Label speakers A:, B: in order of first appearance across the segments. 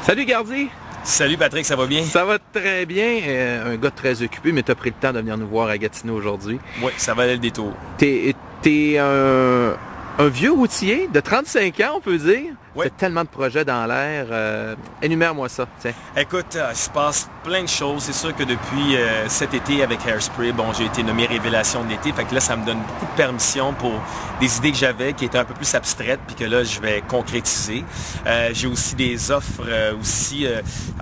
A: Salut Gardi!
B: Salut Patrick, ça va bien?
A: Ça va très bien. Un gars très occupé, mais tu as pris le temps de venir nous voir à Gatineau aujourd'hui.
B: Oui, ça valait le détour.
A: T'es un vieux routier de 35 ans, on peut dire.
B: Oui.
A: T'as tellement de projets dans l'air. Énumère-moi ça, tiens.
B: Écoute, il se passe plein de choses. C'est sûr que depuis cet été avec Hairspray, j'ai été nommé Révélation de l'été. Fait que là, ça me donne beaucoup de permission pour des idées que j'avais qui étaient un peu plus abstraites puis que là, je vais concrétiser. J'ai aussi des offres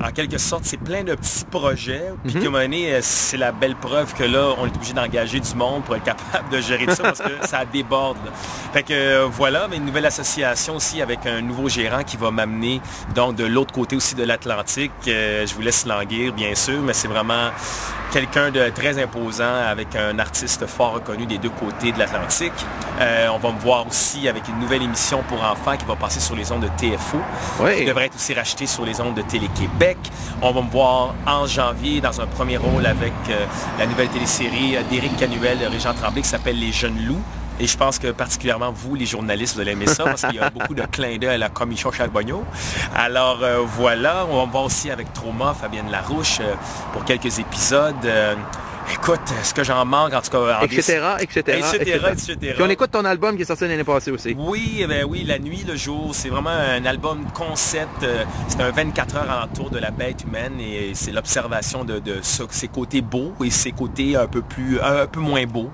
B: en quelque sorte, c'est plein de petits projets. Puis qu'à un moment donné, c'est la belle preuve que là, on est obligé d'engager du monde pour être capable de gérer ça parce que ça déborde. Là. Fait que voilà, mais une nouvelle association aussi avec un nouveau gérant qui va m'amener donc de l'autre côté aussi de l'Atlantique. Je vous laisse languir, bien sûr, mais c'est vraiment quelqu'un de très imposant avec un artiste fort reconnu des deux côtés de l'Atlantique. On va me voir aussi avec une nouvelle émission pour enfants qui va passer sur les ondes de TFO, qui devrait être aussi rachetée sur les ondes de Télé-Québec. On va me voir en janvier dans un premier rôle avec la nouvelle télésérie d'Éric Canuel et Régent Tremblay qui s'appelle Les Jeunes Loups. Et je pense que particulièrement vous, les journalistes, vous allez aimer ça parce qu'il y a beaucoup de clins d'œil à la commission Charbonneau. Alors voilà, on va me voir aussi avec Trauma, Fabienne Larouche pour quelques épisodes. Écoute, ce que j'en manque, en tout cas...
A: Etc. Puis on écoute ton album qui est sorti l'année passée aussi.
B: Oui, oui, La nuit, le jour, c'est vraiment un album concept. C'est un 24 heures alentour de la bête humaine et c'est l'observation de ses côtés beaux et ses côtés un peu moins beaux.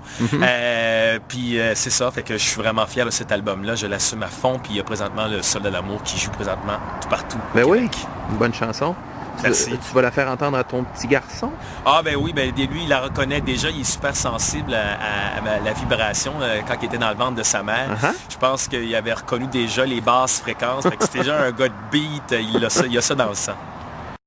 B: Puis c'est ça, fait que je suis vraiment fier de cet album-là. Je l'assume à fond, puis il y a présentement le Soldat d'amour qui joue présentement tout partout.
A: Ben oui, une bonne chanson.
B: Merci.
A: Tu vas la faire entendre à ton petit garçon?
B: Ah ben oui, lui, il la reconnaît déjà, il est super sensible à la vibration quand il était dans le ventre de sa mère. Je pense qu'il avait reconnu déjà les basses fréquences, fait que c'était déjà un gars de beat, il a ça dans le sang.